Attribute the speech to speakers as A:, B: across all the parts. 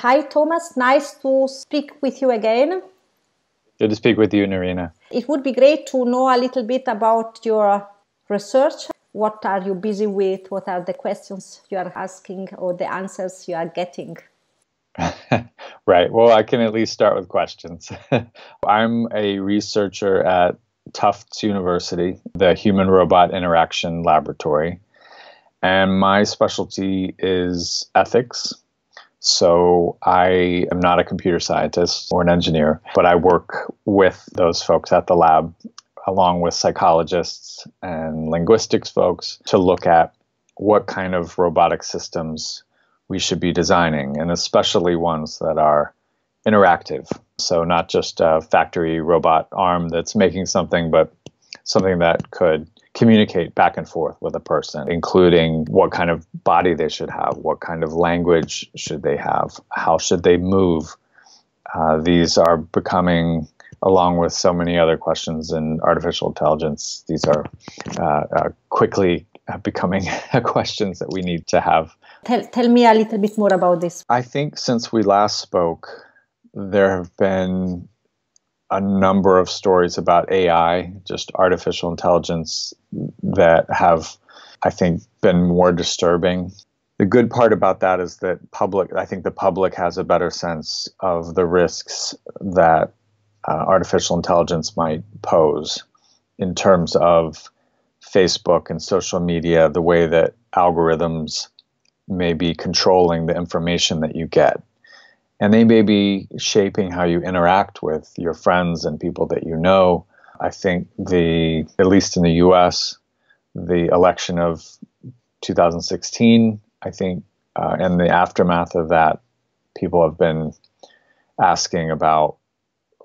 A: Hi, Thomas. Nice to speak with you again.
B: Good to speak with you, Narina.
A: It would be great to know a little bit about your research. What are you busy with? What are the questions you are asking or the answers you are getting?
B: Right. Well, I can at least start with questions. I'm a researcher at Tufts University, the Human Robot Interaction Laboratory, and my specialty is ethics. So I am not a computer scientist or an engineer, but I work with those folks at the lab, along with psychologists and linguistics folks, to look at what kind of robotic systems we should be designing, and especially ones that are interactive. So not just a factory robot arm that's making something, but something that could communicate back and forth with a person, including what kind of body they should have, what kind of language should they have, how should they move. These are becoming, along with so many other questions in artificial intelligence, these are quickly becoming questions that we need to have.
A: Tell me a little bit more about this.
B: I think since we last spoke, there have been a number of stories about AI, just artificial intelligence, that have, I think, been more disturbing. The good part about that is that I think the public has a better sense of the risks that artificial intelligence might pose in terms of Facebook and social media, the way that algorithms may be controlling the information that you get. And they may be shaping how you interact with your friends and people that you know. I think at least in the US, the election of 2016, I think, and the aftermath of that, people have been asking about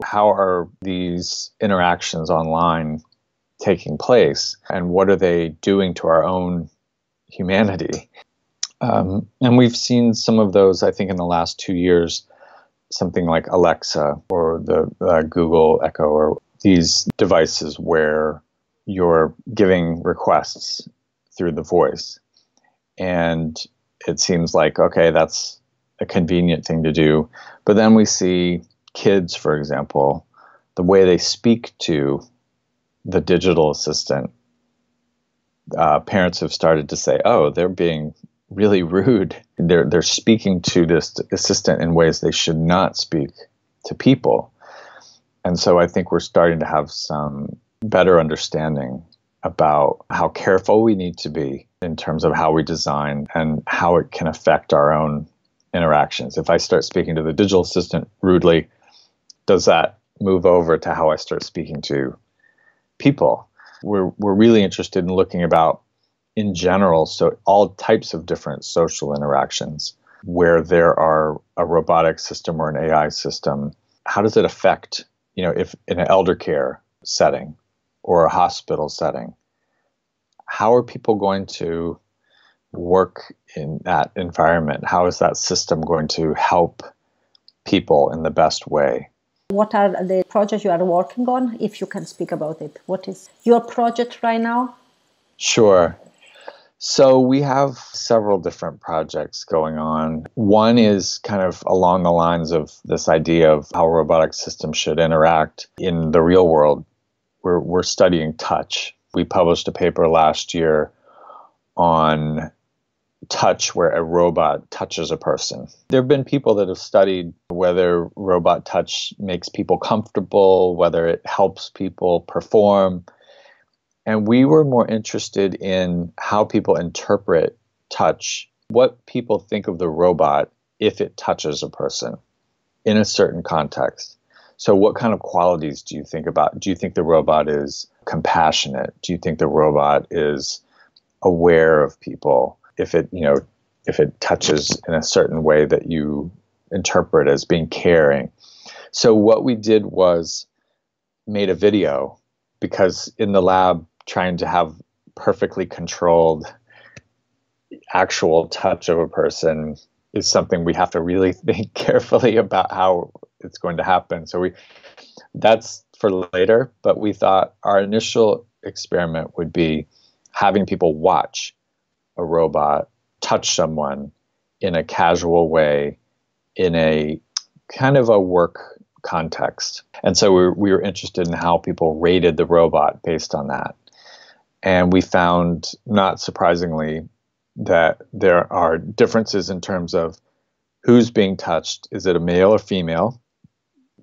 B: how are these interactions online taking place and what are they doing to our own humanity? And we've seen some of those, I think, in the last 2 years, something like Alexa or the Google Echo, or these devices where you're giving requests through the voice. And it seems like, okay, that's a convenient thing to do. But then we see kids, for example, the way they speak to the digital assistant. Parents have started to say, oh, they're being really rude. They're speaking to this assistant in ways they should not speak to people. And so I think we're starting to have some better understanding about how careful we need to be in terms of how we design and how it can affect our own interactions. If I start speaking to the digital assistant rudely, does that move over to how I start speaking to people? We're really interested in looking about, in general, so all types of different social interactions where there are a robotic system or an AI system. How does it affect, if in an elder care setting or a hospital setting, how are people going to work in that environment? How is that system going to help people in the best way?
A: What are the projects you are working on, if you can speak about it? What is your project right now?
B: Sure. So we have several different projects going on. One is kind of along the lines of this idea of how robotic systems should interact in the real world. We're studying touch. We published a paper last year on touch where a robot touches a person. There have been people that have studied whether robot touch makes people comfortable, whether it helps people perform. And we were more interested in how people interpret touch, what people think of the robot if it touches a person in a certain context. So what kind of qualities do you think about? Do you think the robot is compassionate? Do you think the robot is aware of people? If it touches in a certain way that you interpret as being caring. So what we did was made a video, because in the lab, trying to have perfectly controlled actual touch of a person is something we have to really think carefully about how it's going to happen. So that's for later, but we thought our initial experiment would be having people watch a robot touch someone in a casual way in a kind of a work context. And so we were interested in how people rated the robot based on that. And we found, not surprisingly, that there are differences in terms of who's being touched. Is it a male or female?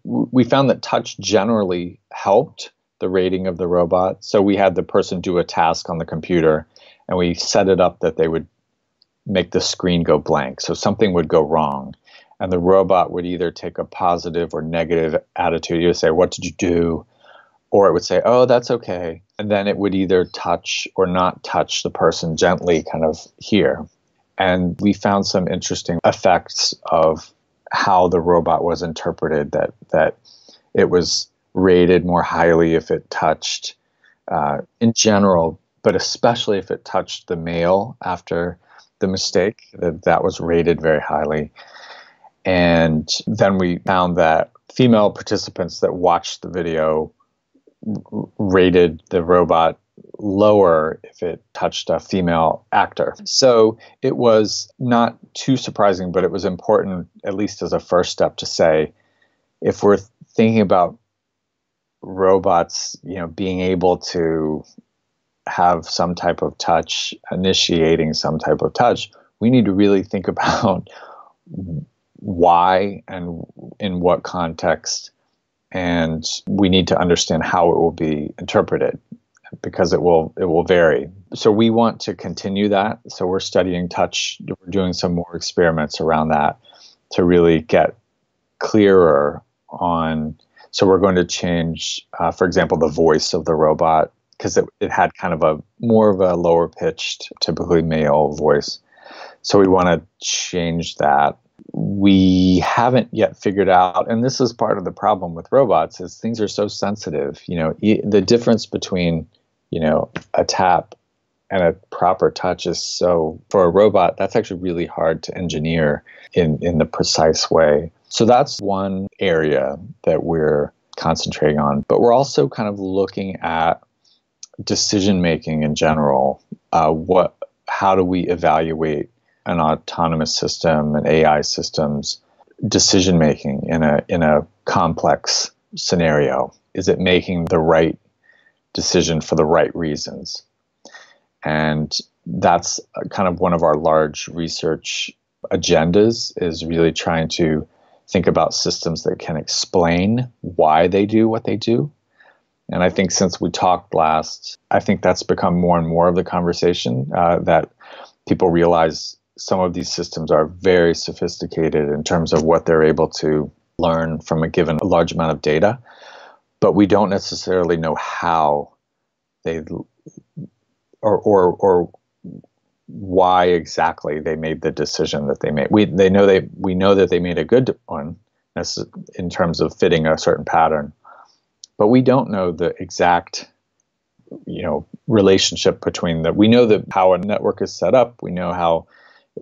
B: We found that touch generally helped the rating of the robot. So we had the person do a task on the computer, and we set it up that they would make the screen go blank. So something would go wrong, and the robot would either take a positive or negative attitude. You would say, "What did you do?" Or it would say, "Oh, that's okay." And then it would either touch or not touch the person gently, kind of here. And we found some interesting effects of how the robot was interpreted, that it was rated more highly if it touched in general, but especially if it touched the male after the mistake, that was rated very highly. And then we found that female participants that watched the video rated the robot lower if it touched a female actor. So it was not too surprising, but it was important, at least as a first step, to say, if we're thinking about robots, being able to have some type of touch, initiating some type of touch, we need to really think about why and in what context, and we need to understand how it will be interpreted, because it will vary. So we want to continue that. So we're studying touch. We're doing some more experiments around that to really get clearer on. So we're going to change, for example, the voice of the robot, because it had kind of a more of a lower pitched, typically male voice. So we want to change that. We haven't yet figured out, and this is part of the problem with robots, is things are so sensitive. The difference between, a tap and a proper touch is so, for a robot, that's actually really hard to engineer in the precise way. So that's one area that we're concentrating on. But we're also kind of looking at decision making in general. How do we evaluate an autonomous system and AI systems decision making in a complex scenario? Is it making the right decision for the right reasons? And that's kind of one of our large research agendas, is really trying to think about systems that can explain why they do what they do. And I think since we talked last, I think that's become more and more of the conversation, that people realize some of these systems are very sophisticated in terms of what they're able to learn from a large amount of data, but we don't necessarily know how they or why exactly they made the decision that they made. We know that they made a good one in terms of fitting a certain pattern, but we don't know the exact relationship between we know that how a network is set up. We know how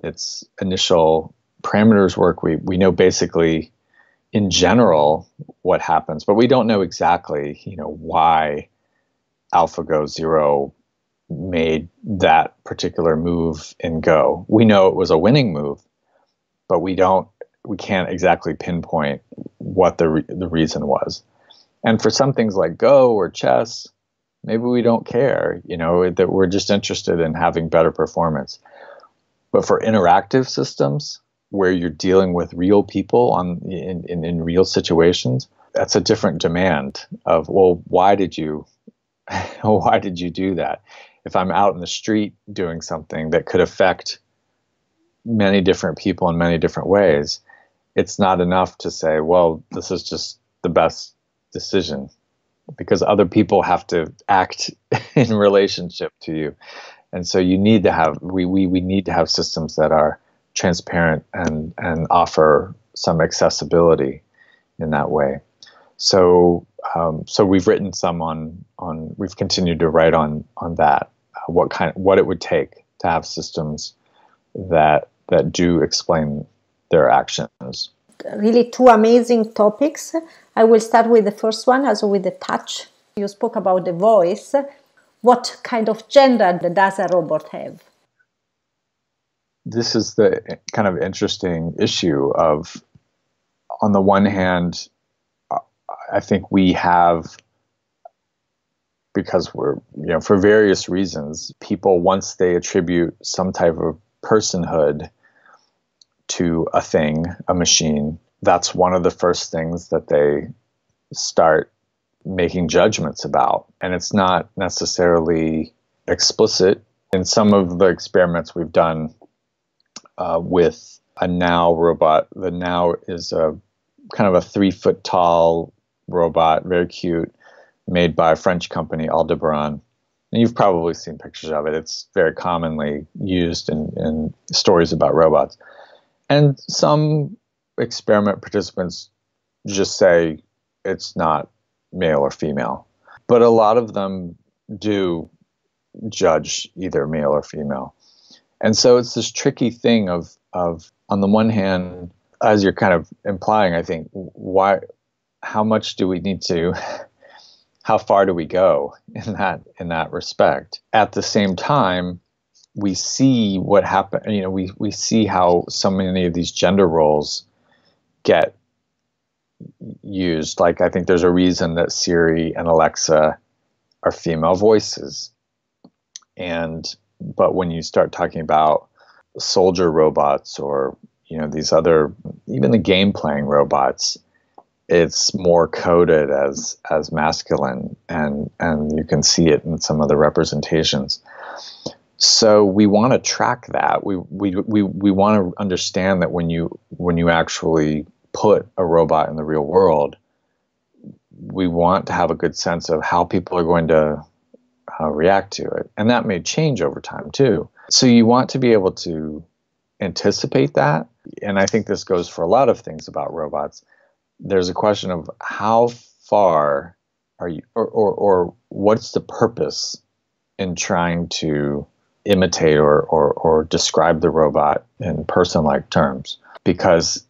B: its initial parameters work. We know basically in general what happens, but we don't know exactly, why AlphaGo Zero made that particular move in Go. We know it was a winning move, but we can't exactly pinpoint what the reason was. And for some things like Go or chess, maybe we don't care, that we're just interested in having better performance. But for interactive systems where you're dealing with real people in real situations, that's a different demand of, well, why did you do that? If I'm out in the street doing something that could affect many different people in many different ways, it's not enough to say, well, this is just the best decision, because other people have to act in relationship to you. And so we need to have systems that are transparent and offer some accessibility in that way. So we've written some we've continued to write on that, what it would take to have systems that do explain their actions.
A: Really two amazing topics. I will start with the first one, also with the touch. You spoke about the voice. What kind of gender does a robot have?
B: This is the kind of interesting issue of on the one hand, I think we have, because we're, for various reasons, people, once they attribute some type of personhood to a thing, a machine, that's one of the first things that they start making judgments about. And it's not necessarily explicit. In some of the experiments we've done with a Now robot, the Now is a kind of a 3-foot tall robot, very cute, made by a French company, Aldebaran. And you've probably seen pictures of it. It's very commonly used in stories about robots. And some experiment participants just say it's not male or female. But a lot of them do judge either male or female. And so it's this tricky thing of on the one hand, as you're kind of implying, I think, how much do we need to, how far do we go in that respect? At the same time, we see what happen. We see how so many of these gender roles get used. Like, I think there's a reason that Siri and Alexa are female voices. But when you start talking about soldier robots or, these other, even the game playing robots, it's more coded as masculine, and you can see it in some of the representations. So we want to track that. We want to understand that when you actually put a robot in the real world, we want to have a good sense of how people are going to react to it. And that may change over time too. So you want to be able to anticipate that. And I think this goes for a lot of things about robots. There's a question of how far are you, or what's the purpose in trying to imitate or describe the robot in person-like terms. Because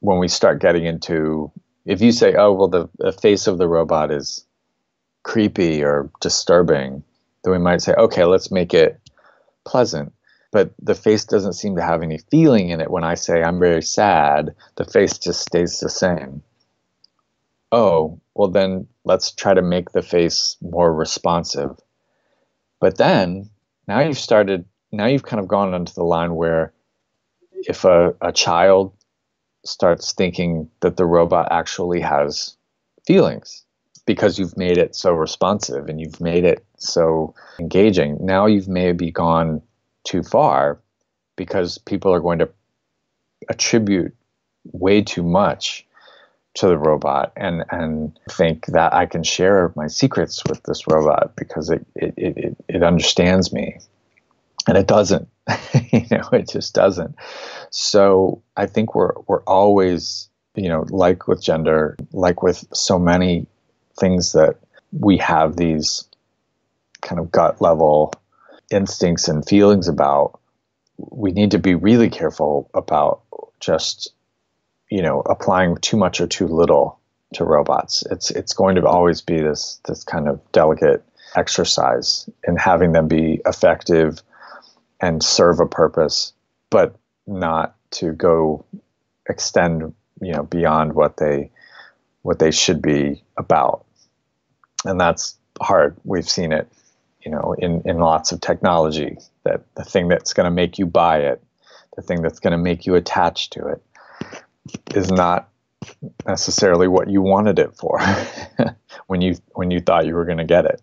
B: when we start getting into, if you say, oh, well, the face of the robot is creepy or disturbing, then we might say, okay, let's make it pleasant. But the face doesn't seem to have any feeling in it. When I say I'm very sad, the face just stays the same. Oh, well, then let's try to make the face more responsive. But then now you've kind of gone onto the line where if a child starts thinking that the robot actually has feelings because you've made it so responsive and you've made it so engaging, now you've maybe gone too far, because people are going to attribute way too much to the robot and think that I can share my secrets with this robot because it understands me. And it doesn't. It just doesn't. So I think we're always, like with gender, like with so many things, that we have these kind of gut level instincts and feelings about. We need to be really careful about just, applying too much or too little to robots. It's going to always be this kind of delicate exercise in having them be effective and serve a purpose, but not to go extend, beyond what they should be about. And that's hard. We've seen it, in lots of technology, that the thing that's going to make you buy it, the thing that's going to make you attach to it, is not necessarily what you wanted it for when you thought you were going to get it.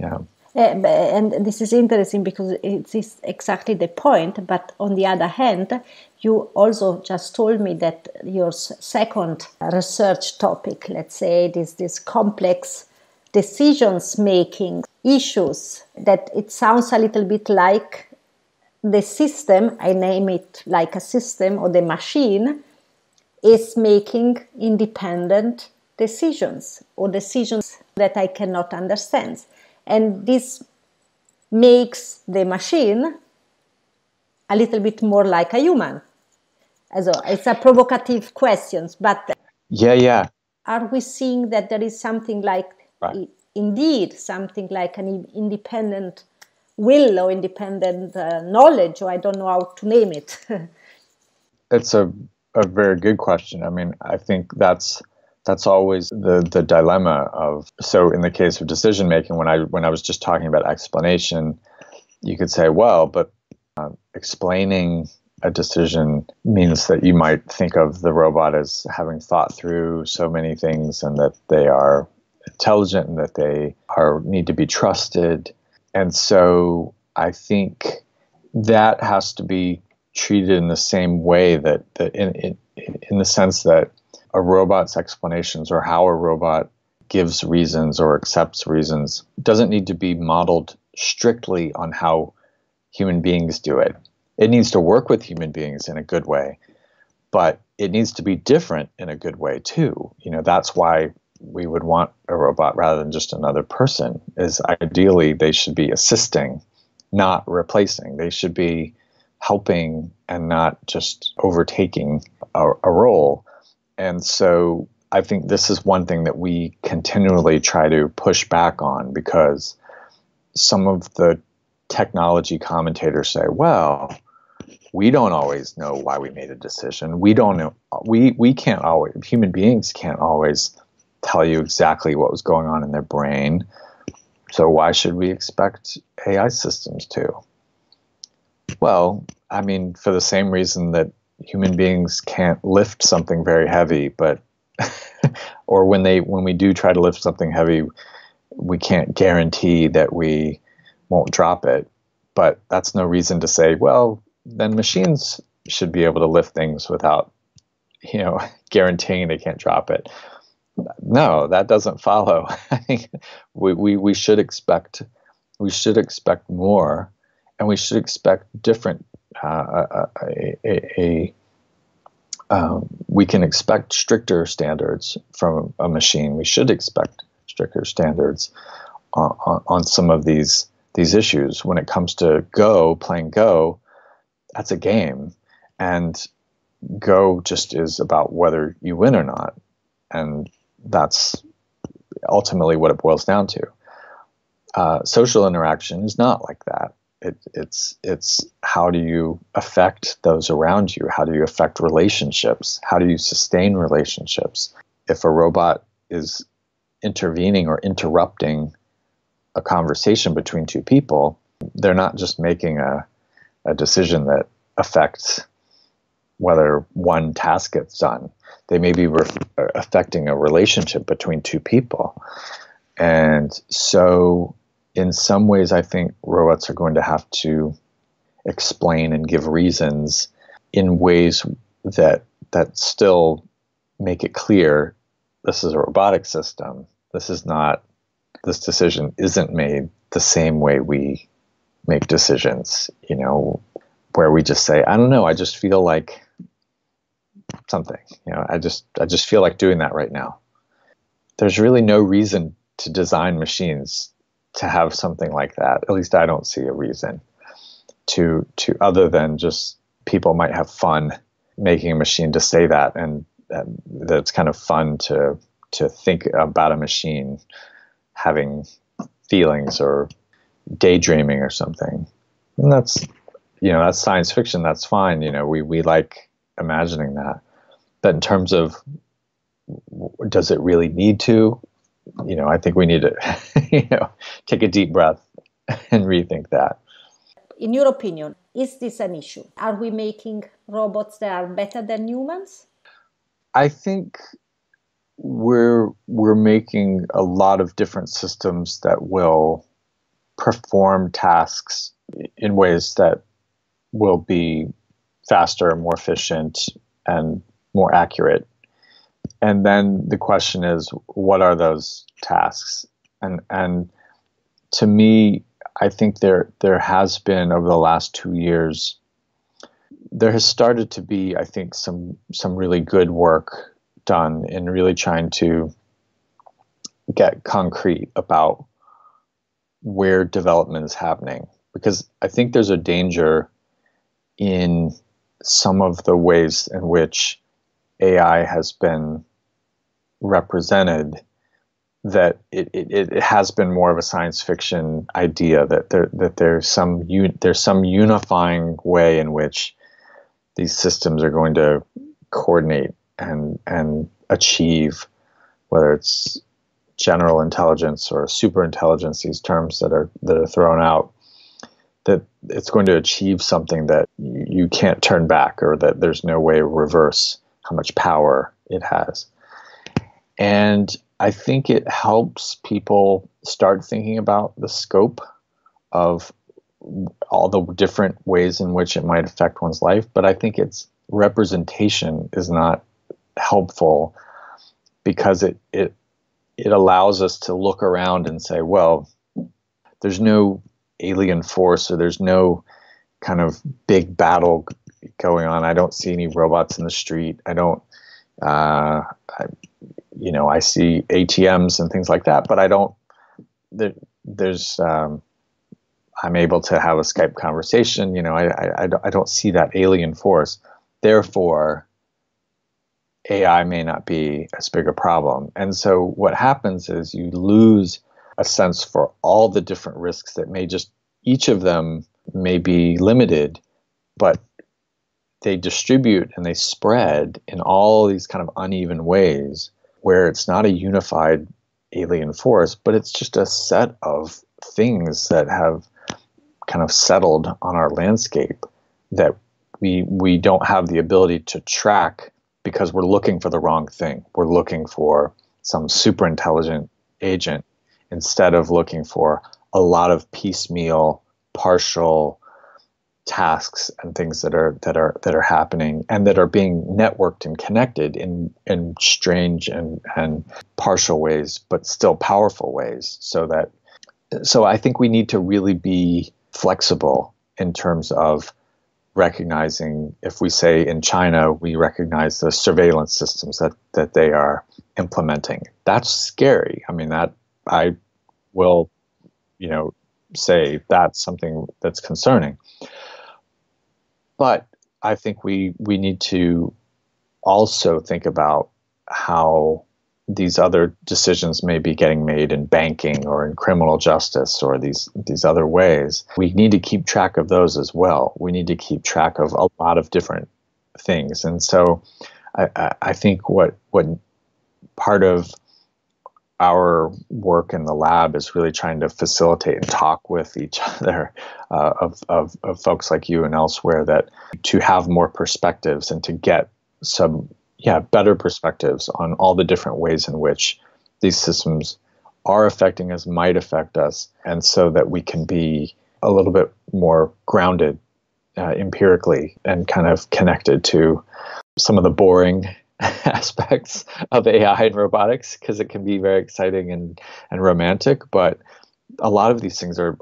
B: Yeah.
A: And this is interesting because it is exactly the point. But on the other hand, you also just told me that your second research topic, let's say, is this complex decisions making issues, that it sounds a little bit like the system, I name it like a system, or the machine is making independent decisions, or decisions that I cannot understand. And this makes the machine a little bit more like a human. So it's a provocative question, but
B: yeah.
A: Are we seeing that there is something like, right, indeed, something like an independent will or independent knowledge, or I don't know how to name it?
B: It's a a very good question. I mean, I think that's always the dilemma of, so in the case of decision making, when I was just talking about explanation, you could say, well, but explaining a decision means that you might think of the robot as having thought through so many things, and that they are intelligent, and that they need to be trusted. And so I think that has to be treated in the same way, that in the sense that a robot's explanations, or how a robot gives reasons or accepts reasons, doesn't need to be modeled strictly on how human beings do it. It needs to work with human beings in a good way, but it needs to be different in a good way too. That's why we would want a robot rather than just another person, is ideally they should be assisting, not replacing. They should be helping and not just overtaking a role. And so I think this is one thing that we continually try to push back on, because some of the technology commentators say, well, we don't always know why we made a decision. We don't know. We can't always, human beings can't always tell you exactly what was going on in their brain. So why should we expect AI systems to? Well, I mean, for the same reason that human beings can't lift something very heavy, but or when we do try to lift something heavy, we can't guarantee that we won't drop it. But that's no reason to say, well, then machines should be able to lift things without, guaranteeing they can't drop it. No, that doesn't follow. I think we should expect more, and we should expect different. We can expect stricter standards from a machine. We should expect stricter standards on some of these issues. When it comes to playing Go, that's a game, and Go just is about whether you win or not, and that's ultimately what it boils down to. Social interaction is not like that. It's how do you affect those around you? How do you affect relationships? How do you sustain relationships? If a robot is intervening or interrupting a conversation between two people, they're not just making a decision that affects whether one task gets done. They may be affecting a relationship between two people. And so in some ways, I think robots are going to have to explain and give reasons in ways that still make it clear this is a robotic system. This decision isn't made the same way we make decisions, where we just say, I don't know, I just feel like something, I just feel like doing that right now. There's really no reason to design machines to have something like that. At least I don't see a reason to other than just people might have fun making a machine to say that, and that it's kind of fun to think about a machine having feelings or daydreaming or something. And that's science fiction. That's fine. We like imagining that. But in terms of, does it really need to? I think we need to, take a deep breath and rethink that.
A: In your opinion, is this an issue? Are we making robots that are better than humans?
B: I think we're making a lot of different systems that will perform tasks in ways that will be faster, more efficient, and more accurate. And then the question is, what are those tasks? And to me, I think there has been, over the last 2 years, there has started to be, I think, some really good work done in really trying to get concrete about where development is happening. Because I think there's a danger in some of the ways in which AI has been represented, that it has been more of a science fiction idea, that there's some unifying way in which these systems are going to coordinate and achieve, whether it's general intelligence or super intelligence, these terms that are thrown out, that it's going to achieve something that you can't turn back, or that there's no way to reverse how much power it has. And I think it helps people start thinking about the scope of all the different ways in which it might affect one's life. But I think its representation is not helpful, because it allows us to look around and say, well, there's no alien force, or there's no kind of big battle going on. I don't see any robots in the street. I don't, I see ATMs and things like that, but I don't, I'm able to have a Skype conversation. I don't see that alien force. Therefore, AI may not be as big a problem. And so what happens is you lose a sense for all the different risks that each of them may be limited, but they distribute and they spread in all these kind of uneven ways, where it's not a unified alien force, but it's just a set of things that have kind of settled on our landscape that we don't have the ability to track, because we're looking for the wrong thing. We're looking for some super intelligent agent instead of looking for a lot of piecemeal, partial tasks and things that are happening, and that are being networked and connected in strange and partial ways, but still powerful ways. So I think we need to really be flexible in terms of recognizing, if we say in China, we recognize the surveillance systems that they are implementing. That's scary. I mean, that I will, say that's something that's concerning. But I think we need to also think about how these other decisions may be getting made in banking or in criminal justice or these other ways. We need to keep track of those as well. We need to keep track of a lot of different things. And so I think what part of our work in the lab is really trying to facilitate and talk with each other of folks like you and elsewhere, that to have more perspectives and to get some better perspectives on all the different ways in which these systems are affecting us, might affect us, and so that we can be a little bit more grounded empirically and kind of connected to some of the boring aspects of AI and robotics, because it can be very exciting and romantic, but a lot of these things are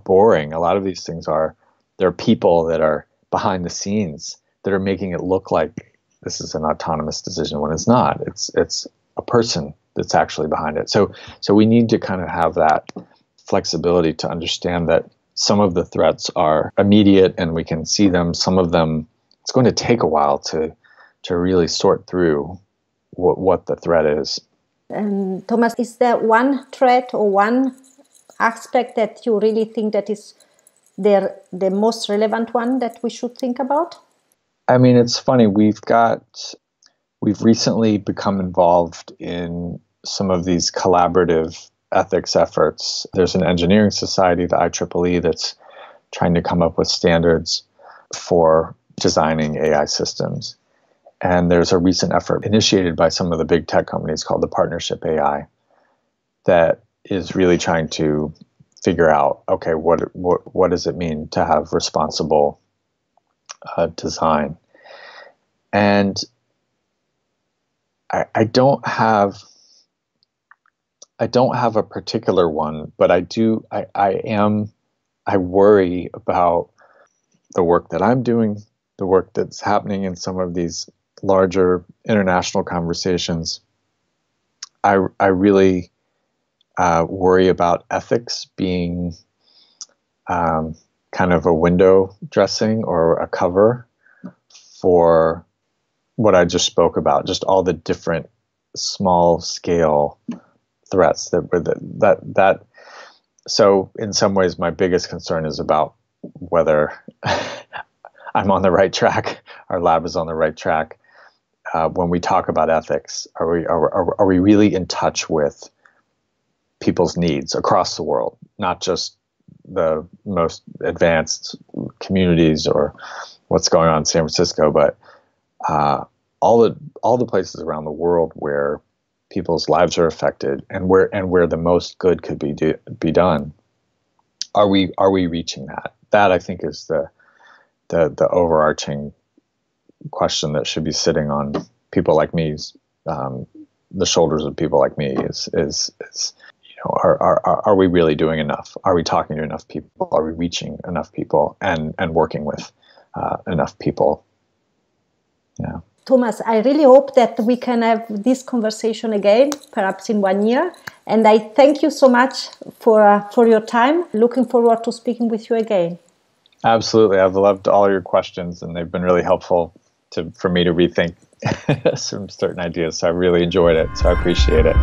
B: boring. A lot of these things there are people that are behind the scenes that are making it look like this is an autonomous decision when it's not. It's a person that's actually behind it. So we need to kind of have that flexibility to understand that some of the threats are immediate and we can see them. Some of them, it's going to take a while to really sort through what the threat is.
A: Thomas, is there one threat or one aspect that you really think that is the most relevant one that we should think about?
B: I mean, it's funny. We've recently become involved in some of these collaborative ethics efforts. There's an engineering society, the IEEE, that's trying to come up with standards for designing AI systems. And there's a recent effort initiated by some of the big tech companies called the Partnership AI that is really trying to figure out, okay, what does it mean to have responsible design? And I don't have a particular one, but I worry about the work that I'm doing, the work that's happening in some of these larger international conversations. I really worry about ethics being kind of a window dressing or a cover for what I just spoke about, just all the different small scale threats that. So in some ways, my biggest concern is about whether I'm on the right track, our lab is on the right track, when we talk about ethics, are we really in touch with people's needs across the world, not just the most advanced communities or what's going on in San Francisco, but all the places around the world where people's lives are affected and where the most good could be done. Are we reaching that? That, I think, is the overarching question that should be sitting on people like me's the shoulders of people like me is are we really doing enough? Are we talking to enough people? Are we reaching enough people and working with enough people? Yeah.
A: Thomas, I really hope that we can have this conversation again, perhaps in 1 year. And I thank you so much for your time. Looking forward to speaking with you again.
B: Absolutely. I've loved all your questions, and they've been really helpful for me to rethink some certain ideas. So I really enjoyed it. So I appreciate it.